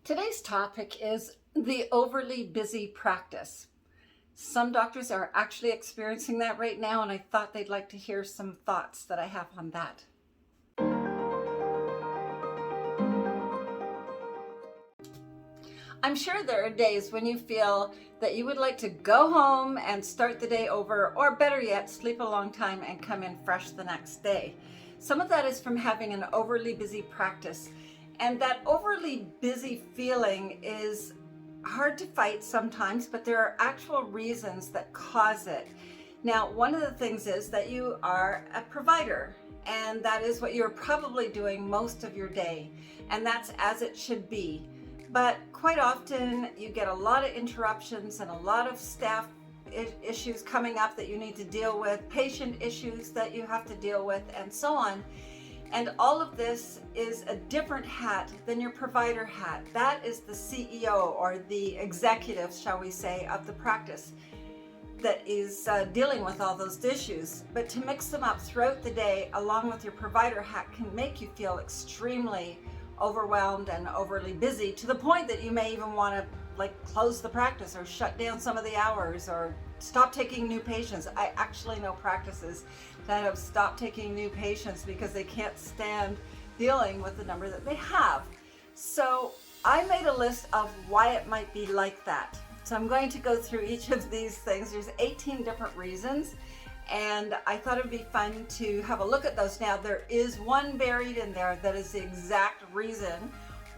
Today's topic is the overly busy practice. Some doctors are actually experiencing that right now, and I thought they'd like to hear some thoughts that I have on that. I'm sure there are days when you feel that you would like to go home and start the day over, or better yet, sleep a long time and come in fresh the next day. Some of that is from having an overly busy practice. And that overly busy feeling is hard to fight sometimes, but there are actual reasons that cause it. Now, one of the things is that you are a provider, and that is what you're probably doing most of your day, and that's as it should be. But quite often you get a lot of interruptions and a lot of staff issues coming up that you need to deal with, patient issues that you have to deal with, and so on. And all of this is a different hat than your provider hat. That is the CEO or the executive, shall we say, of the practice that is dealing with all those issues. But to mix them up throughout the day along with your provider hat can make you feel extremely overwhelmed and overly busy, to the point that you may even want to close the practice or shut down some of the hours or stop taking new patients. I actually know practices that have stopped taking new patients because they can't stand dealing with the number that they have. So I made a list of why it might be like that. So I'm going to go through each of these things. There's 18 different reasons, and I thought it'd be fun to have a look at those. Now, there is one buried in there that is the exact reason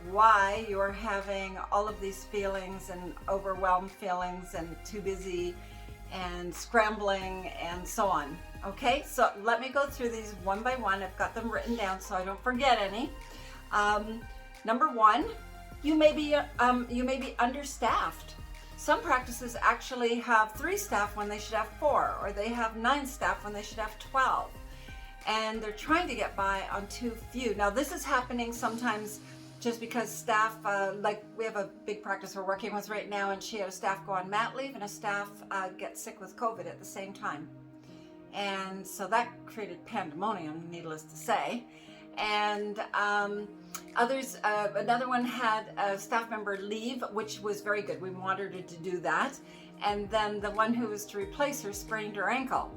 why you're having all of these feelings and overwhelmed feelings and too busy and scrambling and so on. Okay, so let me go through these one by one. I've got them written down so I don't forget any. Number one, you may be understaffed. Some practices actually have 3 staff when they should have 4, or they have 9 staff when they should have 12, and they're trying to get by on too few. Now, this is happening sometimes just because staff, like we have a big practice we're working with right now, and she had a staff go on mat leave and a staff get sick with COVID at the same time. And so that created pandemonium, needless to say. And others, another one had a staff member leave, which was very good. We wanted her to do that. And then the one who was to replace her sprained her ankle.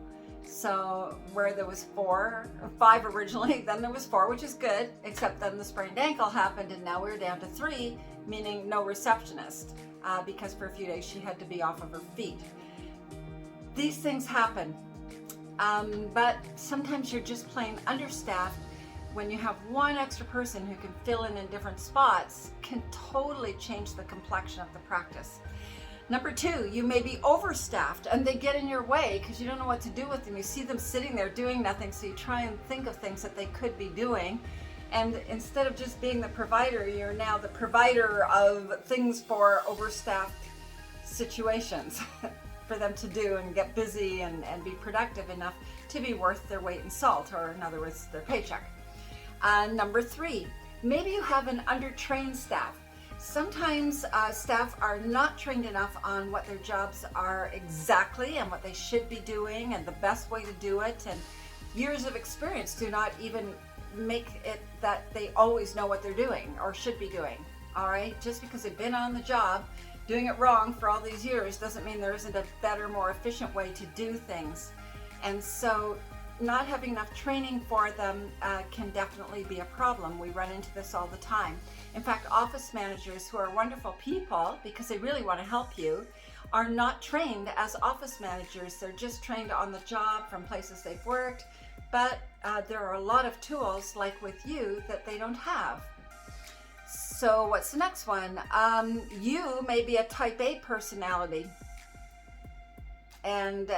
So where there was 5 originally, then there was 4, which is good, except then the sprained ankle happened, and now we're down to 3, meaning no receptionist, because for a few days she had to be off of her feet. These things happen, but sometimes you're just plain understaffed. When you have one extra person who can fill in different spots, can totally change the complexion of the practice. Number 2, you may be overstaffed and they get in your way because you don't know what to do with them. You see them sitting there doing nothing, so you try and think of things that they could be doing. And instead of just being the provider, you're now the provider of things for overstaffed situations for them to do and get busy and be productive enough to be worth their weight in salt, or in other words, their paycheck. Number 3, maybe you have an undertrained staff. Sometimes staff are not trained enough on what their jobs are exactly and what they should be doing and the best way to do it, and years of experience do not even make it that they always know what they're doing or should be doing. All right, just because they've been on the job doing it wrong for all these years doesn't mean there isn't a better, more efficient way to do things. And so not having enough training for them can definitely be a problem. We run into this all the time. In fact, office managers, who are wonderful people because they really want to help you, are not trained as office managers. They're just trained on the job from places they've worked, but there are a lot of tools, like with you, that they don't have. So what's the next one? You may be a type A personality, and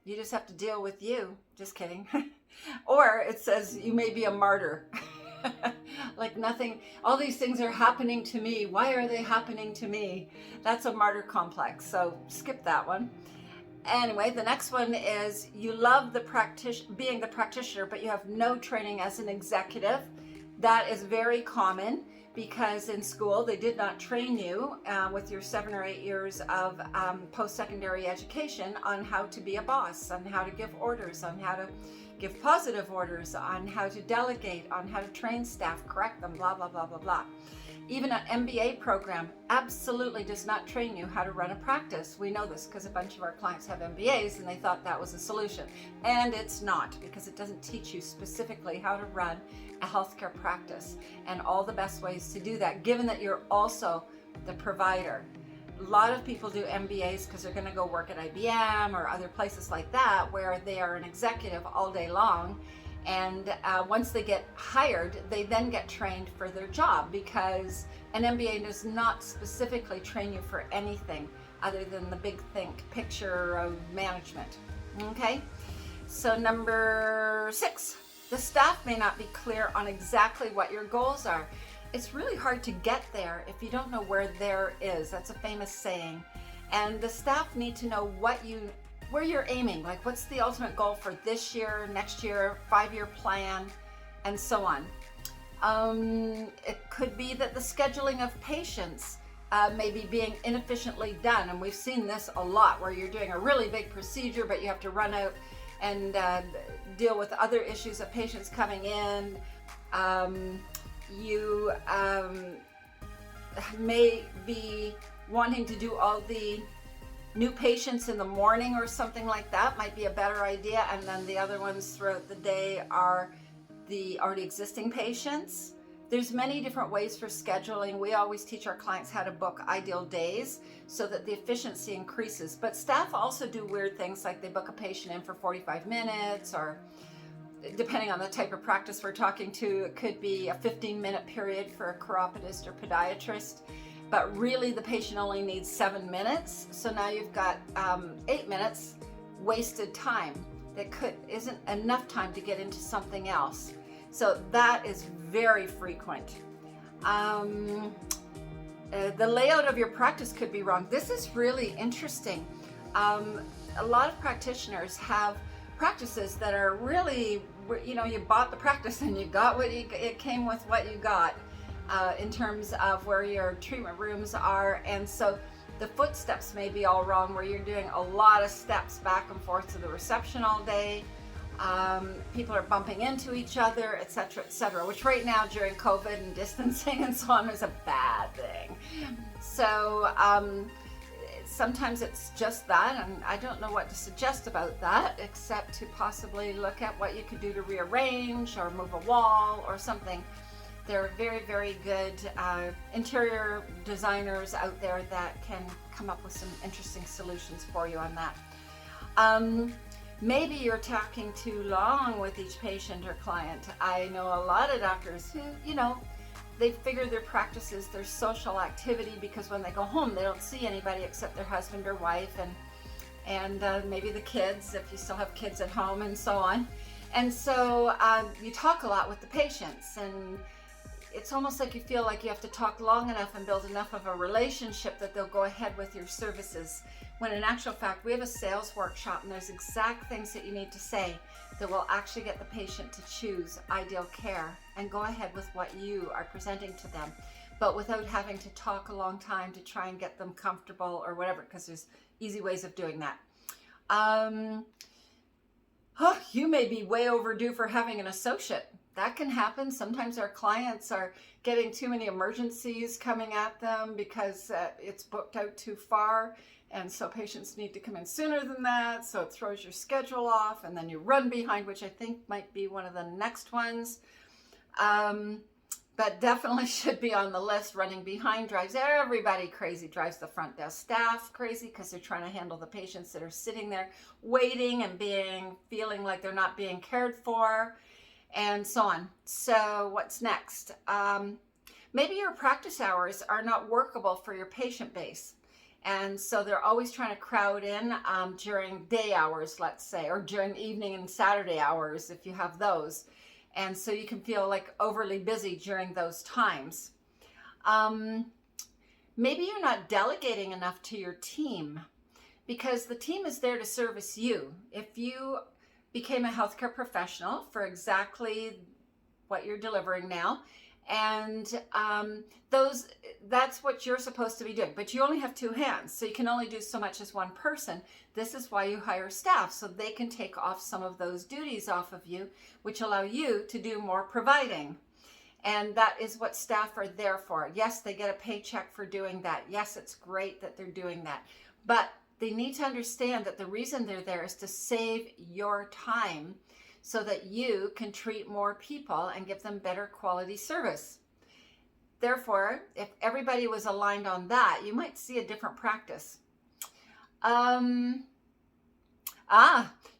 you just have to deal with you. Just kidding. Or it says you may be a martyr. Like nothing, all these things are happening to me. Why are they happening to me? That's a martyr complex. So skip that one. Anyway, the next one is you love being the practitioner, but you have no training as an executive. That is very common because in school they did not train you with your 7 or 8 years of post-secondary education on how to be a boss, on how to give orders, on how to give positive orders, on how to delegate, on how to train staff, correct them, blah, blah, blah, blah, blah. Even an MBA program absolutely does not train you how to run a practice. We know this because a bunch of our clients have MBAs and they thought that was a solution. And it's not, because it doesn't teach you specifically how to run a healthcare practice and all the best ways to do that, given that you're also the provider. A lot of people do MBAs because they're going to go work at IBM or other places like that where they are an executive all day long. And once they get hired, they then get trained for their job, because an MBA does not specifically train you for anything other than the big think picture of management. Okay, so number 6, the staff may not be clear on exactly what your goals are. It's really hard to get there if you don't know where there is. That's a famous saying. And the staff need to know where you're aiming, like what's the ultimate goal for this year, next year, 5-year plan, and so on. It could be that the scheduling of patients may be being inefficiently done, and we've seen this a lot, where you're doing a really big procedure, but you have to run out and deal with other issues of patients coming in. You may be wanting to do all the new patients in the morning or something like that. Might be a better idea, and then the other ones throughout the day are the already existing patients. There's many different ways for scheduling. We always teach our clients how to book ideal days so that the efficiency increases. But staff also do weird things, like they book a patient in for 45 minutes, or depending on the type of practice we're talking to, it could be a 15-minute period for a chiropodist or podiatrist. But really the patient only needs 7 minutes. So now you've got 8 minutes wasted time that isn't enough time to get into something else. So that is very frequent. The layout of your practice could be wrong. This is really interesting. A lot of practitioners have practices that are really, you bought the practice and you got it came with what you got. In terms of where your treatment rooms are, and so the footsteps may be all wrong, where you're doing a lot of steps back and forth to the reception all day. People are bumping into each other, etc., which right now during COVID and distancing and so on is a bad thing. So sometimes it's just that, and I don't know what to suggest about that, except to possibly look at what you could do to rearrange or move a wall or something. There are very, very good interior designers out there that can come up with some interesting solutions for you on that. Maybe you're talking too long with each patient or client. I know a lot of doctors who, they figure their practice is their social activity, because when they go home, they don't see anybody except their husband or wife and maybe the kids, if you still have kids at home, and so on. And so you talk a lot with the patients, and it's almost like you feel like you have to talk long enough and build enough of a relationship that they'll go ahead with your services. When in actual fact, we have a sales workshop, and there's exact things that you need to say that will actually get the patient to choose ideal care and go ahead with what you are presenting to them, but without having to talk a long time to try and get them comfortable or whatever, because there's easy ways of doing that. You may be way overdue for having an associate. That can happen. Sometimes our clients are getting too many emergencies coming at them because it's booked out too far, and so patients need to come in sooner than that, so it throws your schedule off, and then you run behind, which I think might be one of the next ones. But definitely should be on the list. Running behind drives everybody crazy, drives the front desk staff crazy, because they're trying to handle the patients that are sitting there waiting and feeling like they're not being cared for, and so on. So what's next? Maybe your practice hours are not workable for your patient base, and so they're always trying to crowd in during day hours, let's say, or during evening and Saturday hours if you have those, and so you can feel like overly busy during those times. Maybe you're not delegating enough to your team, because the team is there to service you. If you became a healthcare professional for exactly what you're delivering now, And that's what you're supposed to be doing, but you only have two hands, so you can only do so much as one person. This is why you hire staff, so they can take off some of those duties off of you, which allow you to do more providing. And that is what staff are there for. Yes, they get a paycheck for doing that. Yes, it's great that they're doing that, but they need to understand that the reason they're there is to save your time so that you can treat more people and give them better quality service. Therefore, if everybody was aligned on that, you might see a different practice.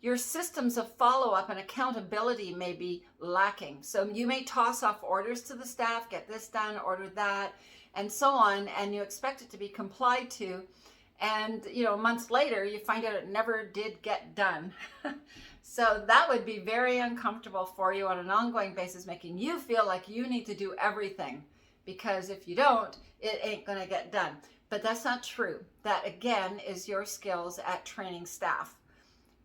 Your systems of follow-up and accountability may be lacking. So you may toss off orders to the staff, get this done, order that, and so on, and you expect it to be complied to. And, months later, you find out it never did get done. So that would be very uncomfortable for you on an ongoing basis, making you feel like you need to do everything, because if you don't, it ain't going to get done. But that's not true. That, again, is your skills at training staff.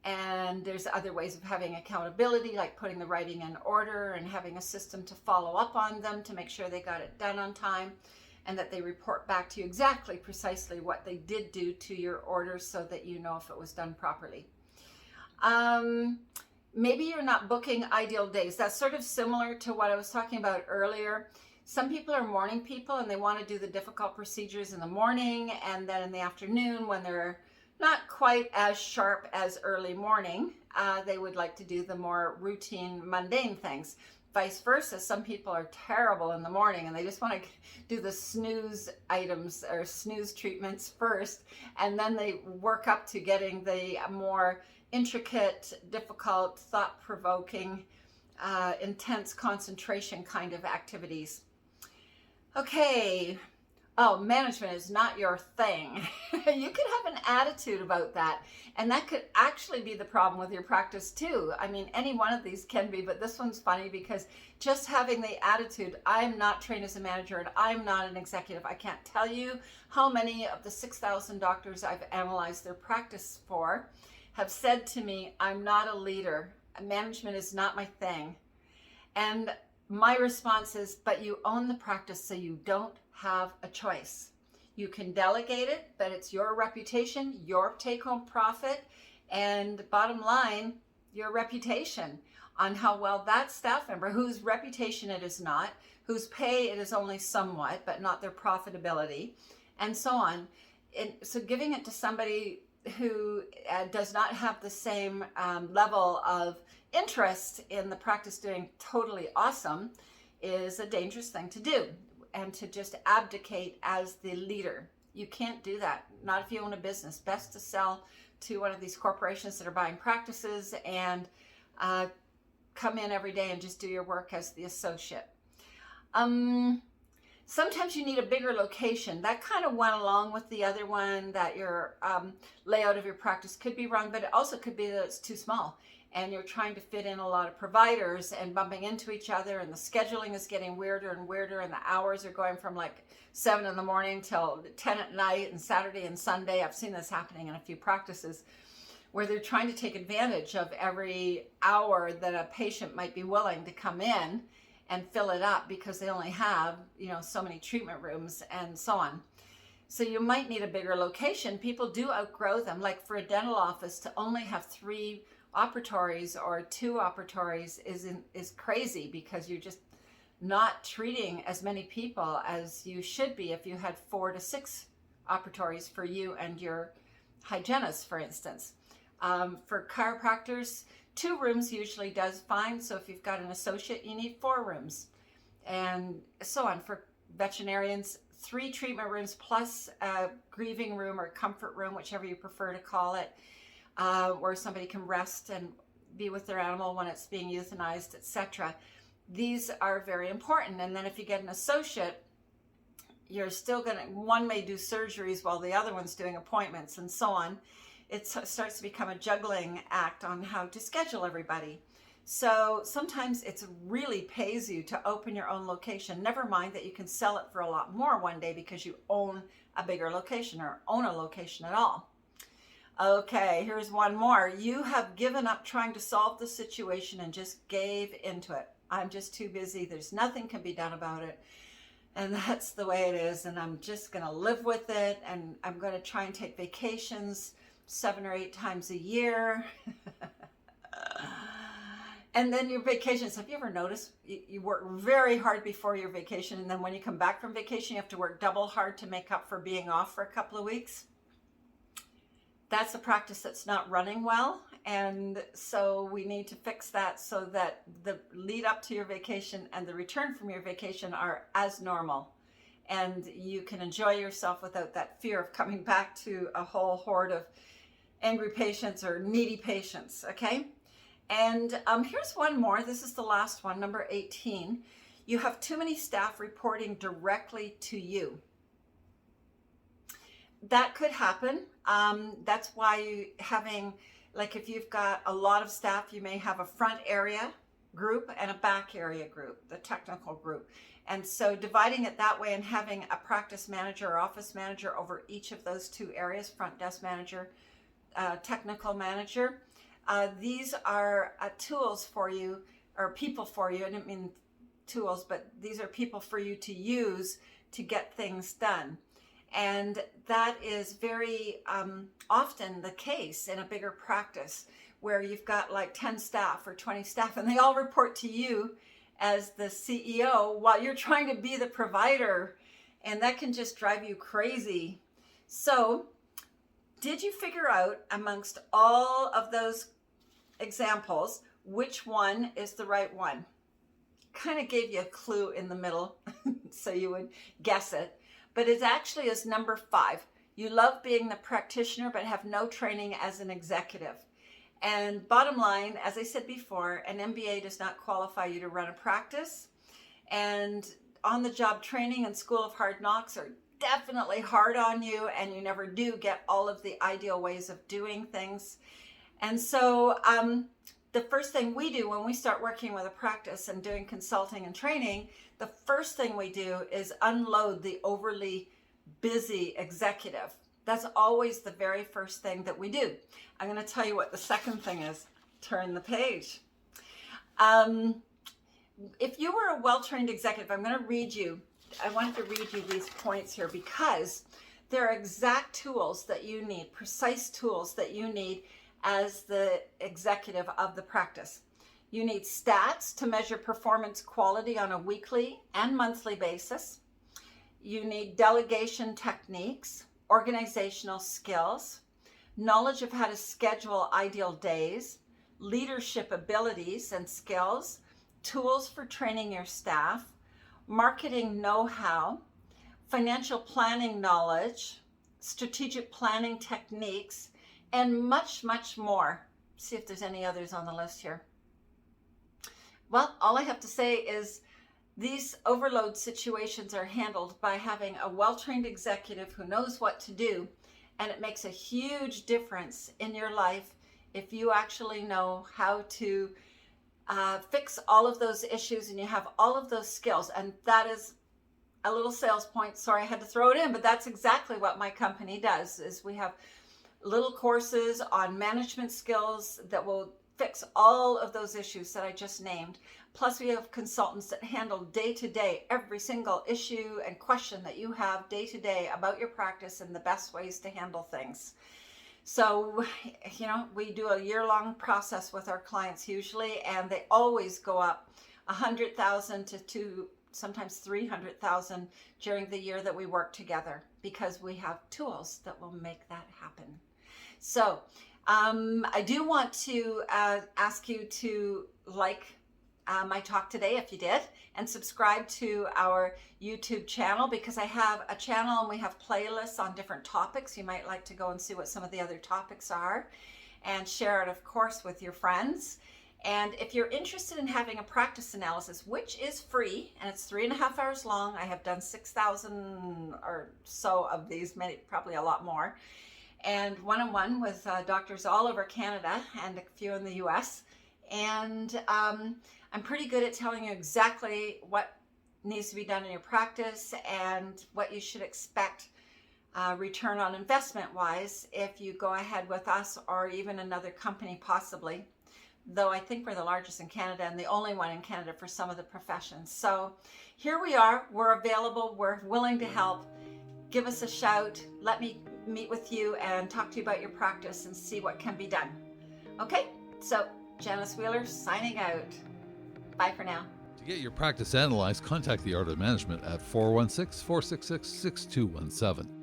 And there's other ways of having accountability, like putting the writing in order and having a system to follow up on them to make sure they got it done on time, and that they report back to you exactly, precisely what they did do to your orders so that you know if it was done properly. Maybe you're not booking ideal days. That's sort of similar to what I was talking about earlier. Some people are morning people and they want to do the difficult procedures in the morning, and then in the afternoon, when they're not quite as sharp as early morning, they would like to do the more routine, mundane things. Vice versa, some people are terrible in the morning and they just want to do the snooze items or snooze treatments first, and then they work up to getting the more intricate, difficult, thought-provoking, intense concentration kind of activities. Okay. Oh, management is not your thing. You could have an attitude about that, and that could actually be the problem with your practice too. I mean, any one of these can be, but this one's funny because just having the attitude, I'm not trained as a manager and I'm not an executive. I can't tell you how many of the 6,000 doctors I've analyzed their practice for have said to me, I'm not a leader. Management is not my thing. And my response is, but you own the practice, so you don't have a choice. You can delegate it, but it's your reputation, your take-home profit, and bottom line, your reputation on how well that staff member, whose reputation it is not, whose pay it is only somewhat, but not their profitability, and so on. And so giving it to somebody who does not have the same level of interest in the practice doing totally awesome is a dangerous thing to do, and to just abdicate as the leader. You can't do that, not if you own a business. Best to sell to one of these corporations that are buying practices and come in every day and just do your work as the associate. Sometimes you need a bigger location. That kind of went along with the other one, that your layout of your practice could be wrong, but it also could be that it's too small and you're trying to fit in a lot of providers and bumping into each other, and the scheduling is getting weirder and weirder, and the hours are going from like 7 in the morning till 10 at night, and Saturday and Sunday. I've seen this happening in a few practices where they're trying to take advantage of every hour that a patient might be willing to come in and fill it up, because they only have, so many treatment rooms and so on. So you might need a bigger location. People do outgrow them. Like for a dental office, to only have 3 operatories or 2 operatories is crazy, because you're just not treating as many people as you should be if you had 4 to 6 operatories for you and your hygienist, for instance. For chiropractors, 2 rooms usually does fine. So if you've got an associate, you need 4 rooms, and so on. For veterinarians, 3 treatment rooms plus a grieving room or comfort room, whichever you prefer to call it, where somebody can rest and be with their animal when it's being euthanized, etc. These are very important. And then if you get an associate, you're still one may do surgeries while the other one's doing appointments and so on. It starts to become a juggling act on how to schedule everybody. So sometimes it really pays you to open your own location. Never mind that you can sell it for a lot more one day because you own a bigger location or own a location at all. Okay, here's one more. You have given up trying to solve the situation and just gave into it. I'm just too busy. There's nothing can be done about it. And that's the way it is. And I'm just going to live with it. And I'm going to try and take vacations 7 or 8 times a year. And then your vacations, have you ever noticed you work very hard before your vacation, and then when you come back from vacation, you have to work double hard to make up for being off for a couple of weeks? That's a practice that's not running well. And so we need to fix that so that the lead up to your vacation and the return from your vacation are as normal. And you can enjoy yourself without that fear of coming back to a whole horde of angry patients or needy patients, okay? And here's one more. This is the last one, number 18. You have too many staff reporting directly to you. That could happen. That's why having, like if you've got a lot of staff, you may have a front area group and a back area group, the technical group. And so dividing it that way and having a practice manager or office manager over each of those 2 areas, front desk manager, technical manager, these are tools for you, or people for you. I didn't mean tools, but these are people for you to use to get things done. And that is very often the case in a bigger practice where you've got like 10 staff or 20 staff and they all report to you as the CEO while you're trying to be the provider. And that can just drive you crazy. So did you figure out amongst all of those examples which one is the right one? Kind of gave you a clue in the middle so you would guess it. But it actually is number 5. You love being the practitioner but have no training as an executive. And bottom line, as I said before, an MBA does not qualify you to run a practice. And on-the-job training and School of Hard Knocks are definitely hard on you, and you never do get all of the ideal ways of doing things. And so the first thing we do when we start working with a practice and doing consulting and training, the first thing we do is unload the overly busy executive. That's always the very first thing that we do. I'm going to tell you what the second thing is. Turn the page. If you were a well-trained executive, I wanted to read you these points here because they're exact tools that you need, precise tools that you need as the executive of the practice. You need stats to measure performance quality on a weekly and monthly basis. You need delegation techniques, organizational skills, knowledge of how to schedule ideal days, leadership abilities and skills, tools for training your staff, marketing know-how, financial planning knowledge, strategic planning techniques, and much, much more. See if there's any others on the list here. Well, all I have to say is these overload situations are handled by having a well-trained executive who knows what to do, and it makes a huge difference in your life if you actually know how to fix all of those issues and you have all of those skills. And that is a little sales point. Sorry, I had to throw it in, but that's exactly what my company does. Is we have little courses on management skills that will fix all of those issues that I just named. Plus we have consultants that handle day to day every single issue and question that you have day to day about your practice and the best ways to handle things. So, you know, we do a year-long process with our clients usually, and they always go up 100,000 to sometimes 300,000 during the year that we work together because we have tools that will make that happen. So I do want to ask you to like my talk today if you did, and subscribe to our YouTube channel because I have a channel and we have playlists on different topics. You might like to go and see what some of the other topics are and share it, of course, with your friends. And if you're interested in having a practice analysis, which is free and it's 3.5 hours long, I have done 6,000 or so of these, many, probably a lot more, and one-on-one with doctors all over Canada and a few in the US. And I'm pretty good at telling you exactly what needs to be done in your practice and what you should expect return on investment wise if you go ahead with us or even another company possibly. though I think we're the largest in Canada and the only one in Canada for some of the professions. So here we are, we're available, we're willing to help. Give us a shout, let me meet with you and talk to you about your practice and see what can be done. Okay, so Janice Wheeler signing out. Bye for now. To get your practice analyzed, contact the Art of Management at 416-466-6217.